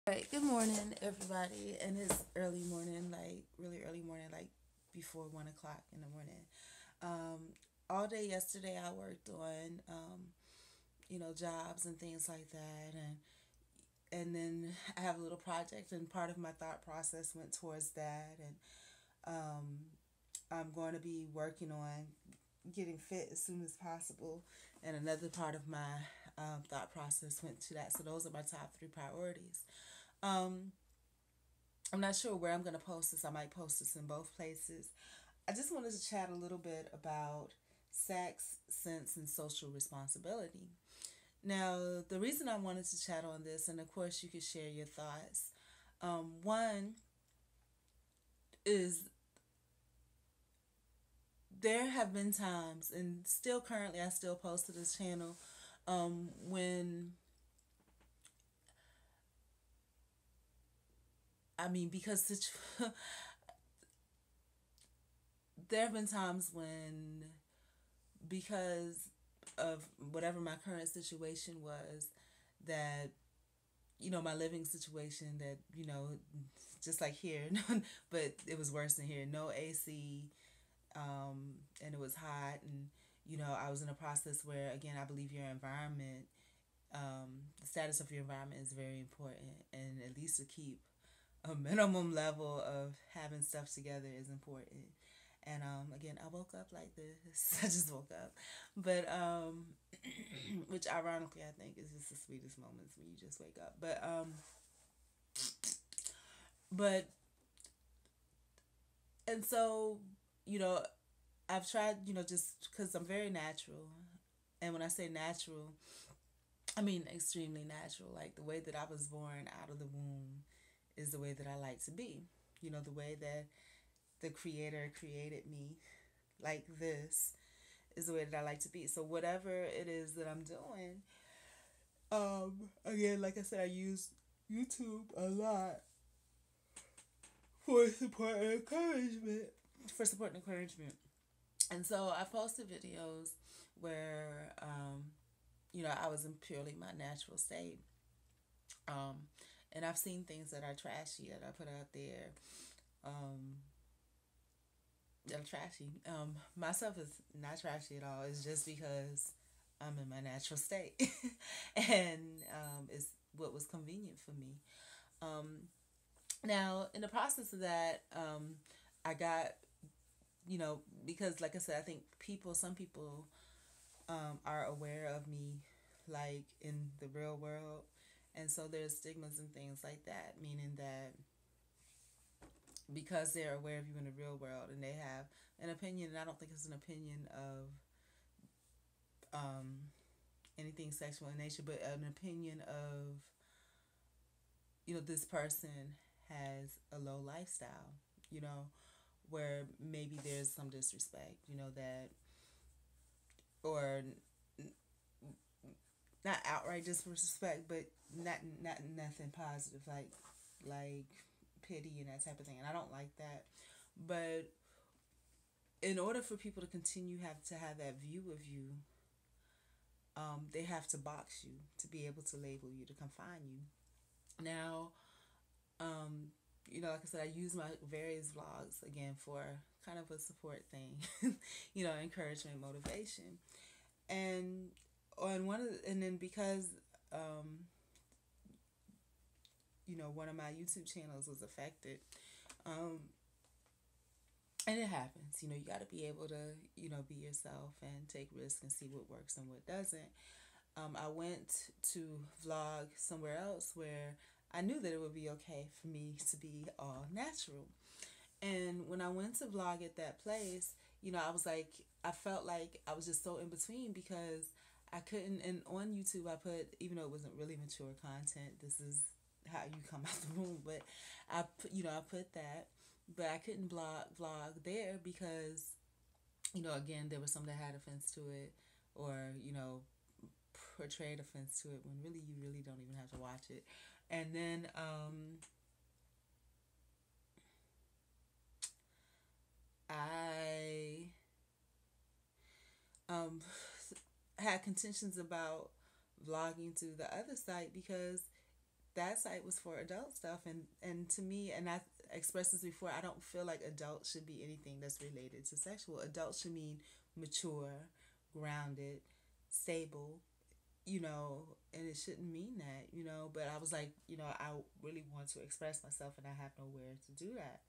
Right, good morning, everybody. And it's early morning, like really early morning, like before 1 o'clock in the morning. Um, all day yesterday, I worked on, jobs and things like that, and then I have a little project, and part of my thought process went towards that, and um, I'm going to be working on getting fit as soon as possible, and another part of my thought process went to that. So those are my top three priorities. Um, I'm not sure where I'm going to post this. I might post this in both places. I just wanted to chat a little bit about sex, sense, and social responsibility. Now, the reason I wanted to chat on this, and of course, you could share your thoughts. One is there have been times, and still currently, I still post to this channel when because there have been times when, because of whatever my current situation was, that my living situation, that just like here, but it was worse than here. No AC, and it was hot, and I was in a process where, again, I believe your environment, the status of your environment is very important, and at least to keep a minimum level of having stuff together is important. And again, I woke up like this. I just woke up, but which ironically I think is just the sweetest moments when you just wake up. But and so you know, I've tried, just because I'm very natural, and when I say natural, I mean extremely natural. Like the way that I was born out of the womb is the way that I like to be. The way that the Creator created me, like this, is the way that I like to be. So whatever it is that I'm doing, again, like I said, I use YouTube a lot for support and encouragement. For support and encouragement. And so I posted videos where, I was in purely my natural state. Um, and I've seen things that are trashy that I put out there, um, that are trashy. Myself is not trashy at all. It's just because I'm in my natural state, and it's what was convenient for me. Um, Now, in the process of that, I got, because like I said, I think some people are aware of me, like in the real world. And so there's stigmas and things like that, meaning that because they're aware of you in the real world and they have an opinion, and I don't think it's an opinion of anything sexual in nature, but an opinion of, this person has a low lifestyle, where maybe there's some disrespect, that, or not outright disrespect, but not nothing positive, like pity and that type of thing. And I don't like that. But in order for people to continue have that view of you, they have to box you to be able to label you, to confine you. Now, um, like I said, I use my various vlogs again for kind of a support thing, encouragement, motivation, and and then because one of my YouTube channels was affected, um, and it happens. You got to be able to be yourself and take risks and see what works and what doesn't. I went to vlog somewhere else where I knew that it would be okay for me to be all natural. And when I went to vlog at that place, I felt like I was just so in between, because I couldn't, and on YouTube I put, even though it wasn't really mature content, this is how you come out the room, but I put that, but I couldn't vlog there because, again, there was some that had offense to it, or, portrayed offense to it, when really you really don't even have to watch it. And then I um, had contentions about vlogging to the other site, because that site was for adult stuff, and to me, and I expressed this before, I don't feel like adults should be anything that's related to sexual. Adults should mean mature, grounded, stable, and it shouldn't mean that. But I was like, I really want to express myself and I have nowhere to do that.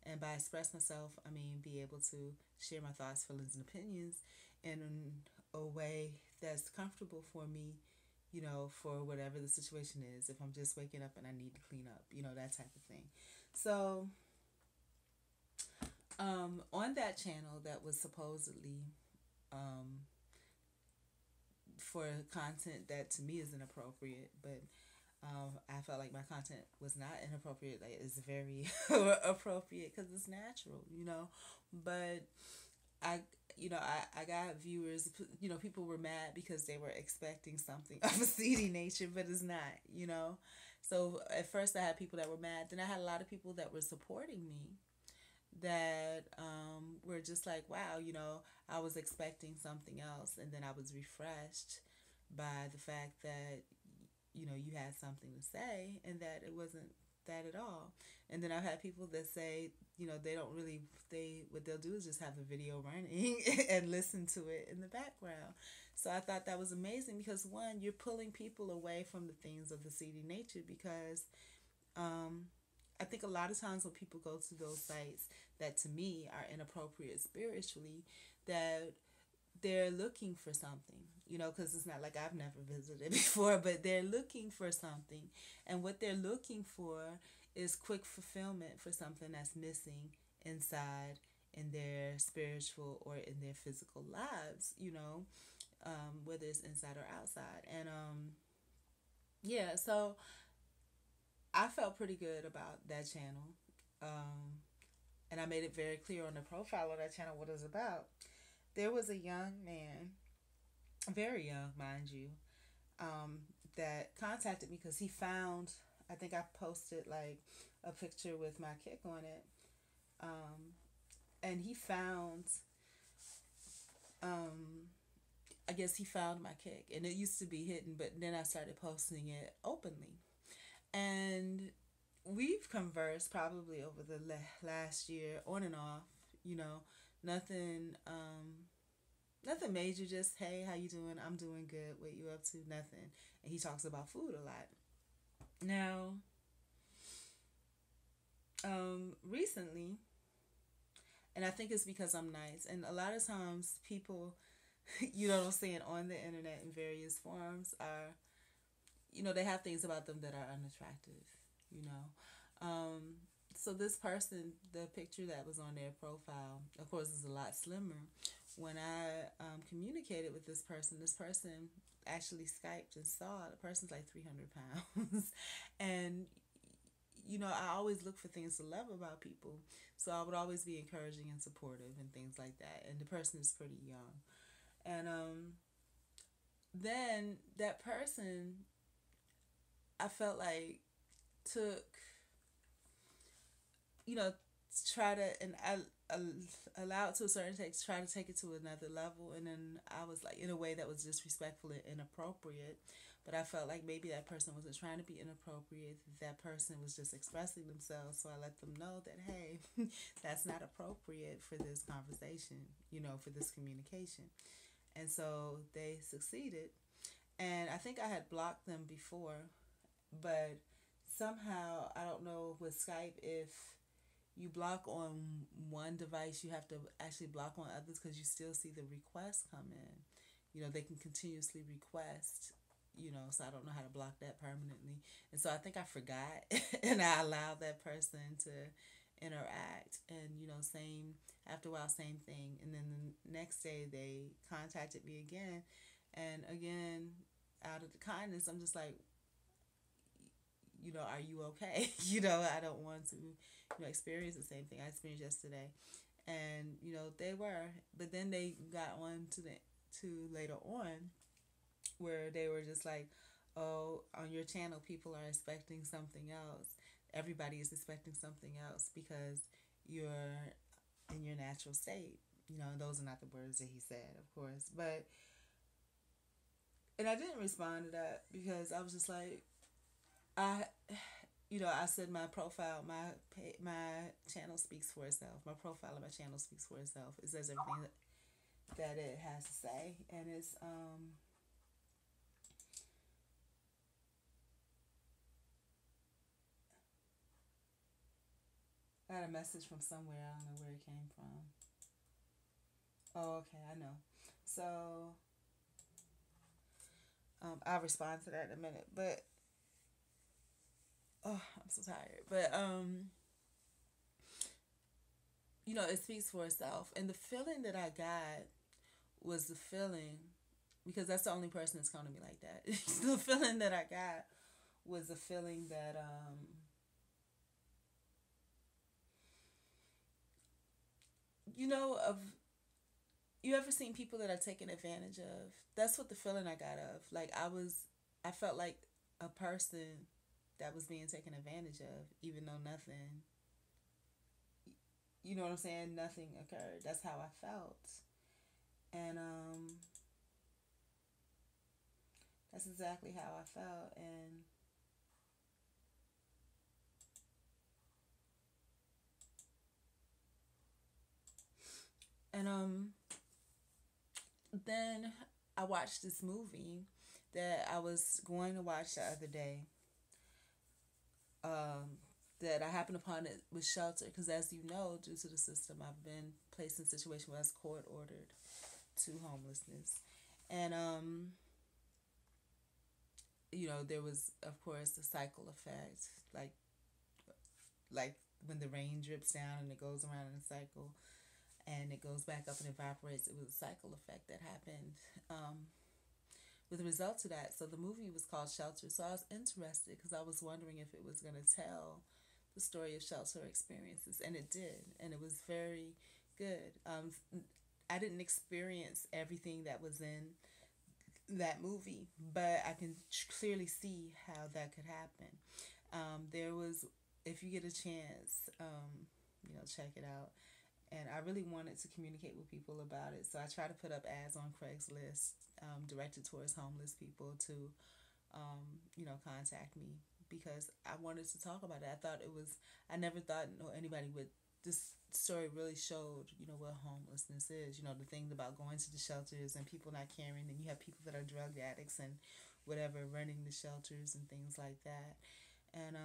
And by express myself, I mean be able to share my thoughts, feelings, and opinions in a way that's comfortable for me, for whatever the situation is. If I'm just waking up and I need to clean up, that type of thing. So, on that channel that was supposedly um, for content that to me is inappropriate, but I felt like my content was not inappropriate. Like, it's very appropriate because it's natural. But I, I got viewers. People were mad because they were expecting something of a seedy nature, but it's not. So at first I had people that were mad. Then I had a lot of people that were supporting me that were just like, wow, I was expecting something else, and then I was refreshed by the fact that you had something to say and that it wasn't that at all. And then I've had people that say, they don't really, what they'll do is just have the video running and listen to it in the background. So I thought that was amazing because, one, you're pulling people away from the things of the seedy nature because um, I think a lot of times when people go to those sites that to me are inappropriate spiritually, that they're looking for something, because it's not like I've never visited before, but they're looking for something. And what they're looking for is quick fulfillment for something that's missing inside in their spiritual or in their physical lives, whether it's inside or outside. And yeah, so I felt pretty good about that channel. Um, and I made it very clear on the profile of that channel what it was about. There was a young man, very young, mind you, um, that contacted me because he found, I think I posted like a picture with my kick on it. Um, and he found, um, I guess he found my kick. And it used to be hidden, but then I started posting it openly. And we've conversed probably over the last year, on and off, you know, nothing. Nothing major, just hey, how you doing? I'm doing good. What you up to? Nothing. And he talks about food a lot. Now, recently, and I think it's because I'm nice. And a lot of times, people, what I'm saying, on the internet in various forms are, they have things about them that are unattractive. You know, so this person, the picture that was on their profile, of course, is a lot slimmer. When I communicated with this person actually Skyped and saw the person's like 300 pounds. And, I always look for things to love about people. So I would always be encouraging and supportive and things like that. And the person is pretty young. And then that person, I felt like, took, you know, try to, and I allow it to a certain extent, try to take it to another level. And then I was like, in a way that was disrespectful and inappropriate. But I felt like maybe that person wasn't trying to be inappropriate. That person was just expressing themselves. So I let them know that, hey, that's not appropriate for this conversation, for this communication. And so they succeeded. And I think I had blocked them before, but somehow, I don't know with Skype, if you block on one device, you have to actually block on others because you still see the requests come in. They can continuously request, so I don't know how to block that permanently. And so I think I forgot and I allowed that person to interact. And, same, after a while, same thing. And then the next day they contacted me again. And again, out of the kindness, I'm just like, are you okay? I don't want to, experience the same thing I experienced yesterday. And, they were. But then they got on to later on where they were just like, oh, on your channel, people are expecting something else. Everybody is expecting something else because you're in your natural state. Those are not the words that he said, of course. But, and I didn't respond to that because I was just like, I, I said my profile, my channel speaks for itself. My profile of my channel speaks for itself. It says everything that it has to say, and it's I got a message from somewhere. I don't know where it came from. Oh, okay, I know. So I'll respond to that in a minute. But oh, I'm so tired. But it speaks for itself. And the feeling that I got was the feeling, because that's the only person that's come to me like that. The feeling that I got was the feeling that of you ever seen people that are taken advantage of? That's what the feeling I got of. Like I felt like a person that was being taken advantage of, even though nothing, you know what I'm saying? Nothing occurred. That's how I felt. And that's exactly how I felt. And then I watched this movie that I was going to watch the other day. Um, that I happened upon it with shelter because, as you know, due to the system, I've been placed in a situation where I was court ordered to homelessness, and there was, of course, the cycle effect, like when the rain drips down and it goes around in a cycle and it goes back up and evaporates. It was a cycle effect that happened with the result to that. So the movie was called Shelter. So I was interested because I was wondering if it was going to tell the story of shelter experiences, and it did, and it was very good. I didn't experience everything that was in that movie, but I can clearly see how that could happen. There was, if you get a chance, check it out. And I really wanted to communicate with people about it, so I try to put up ads on Craigslist directed towards homeless people to, contact me because I wanted to talk about it. I never thought anybody would. This story really showed, what homelessness is. The things about going to the shelters and people not caring, and you have people that are drug addicts and whatever running the shelters and things like that. And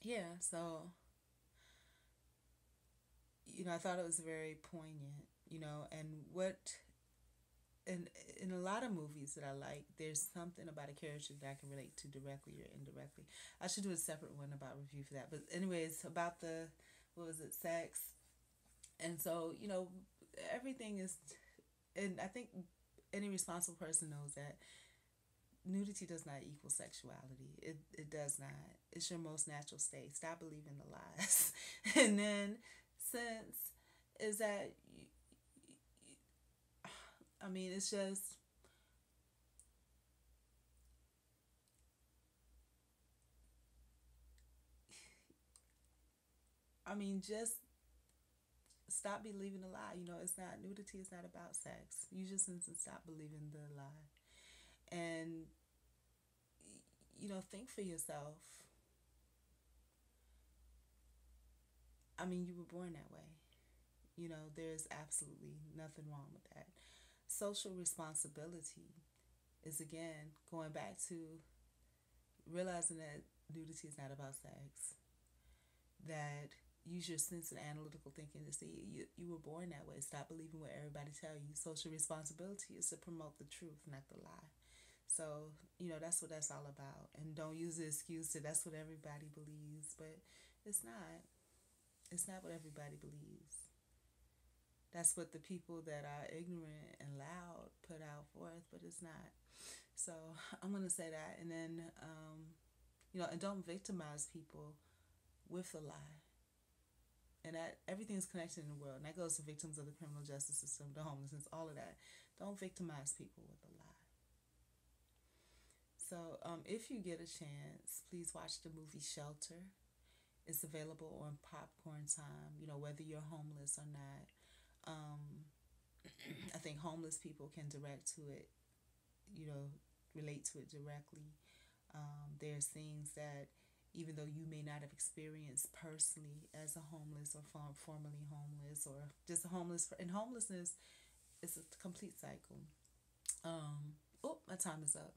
yeah, so I thought it was very poignant, and what in a lot of movies that I like, there's something about a character that I can relate to directly or indirectly. I should do a separate one about review for that. But anyways, about the what was it, sex, and so everything is, and I think any responsible person knows that nudity does not equal sexuality. It does not. It's your most natural state. Stop believing the lies. And then since is that I mean, it's just just stop believing the lie. It's not nudity. It's not about sex. You just need to stop believing the lie, and think for yourself. You were born that way. There's absolutely nothing wrong with that. Social responsibility is again going back to realizing that nudity is not about sex. That use your sense and analytical thinking to see you were born that way. Stop believing what everybody tell you. Social responsibility is to promote the truth, not the lie. So, that's what that's all about. And don't use the excuse that that's what everybody believes, but it's not. It's not what everybody believes. That's what the people that are ignorant and loud put out forth, but it's not. So I'm gonna say that, and then and don't victimize people with a lie. And that everything's connected in the world, and that goes to victims of the criminal justice system, the homelessness, all of that. Don't victimize people with a lie. So if you get a chance, please watch the movie Shelter. It's available on Popcorn Time. Whether you're homeless or not. I think homeless people can direct to it, relate to it directly. There's things that even though you may not have experienced personally as a homeless or formerly homeless or just homeless, and homelessness is a complete cycle. Oh, my time is up.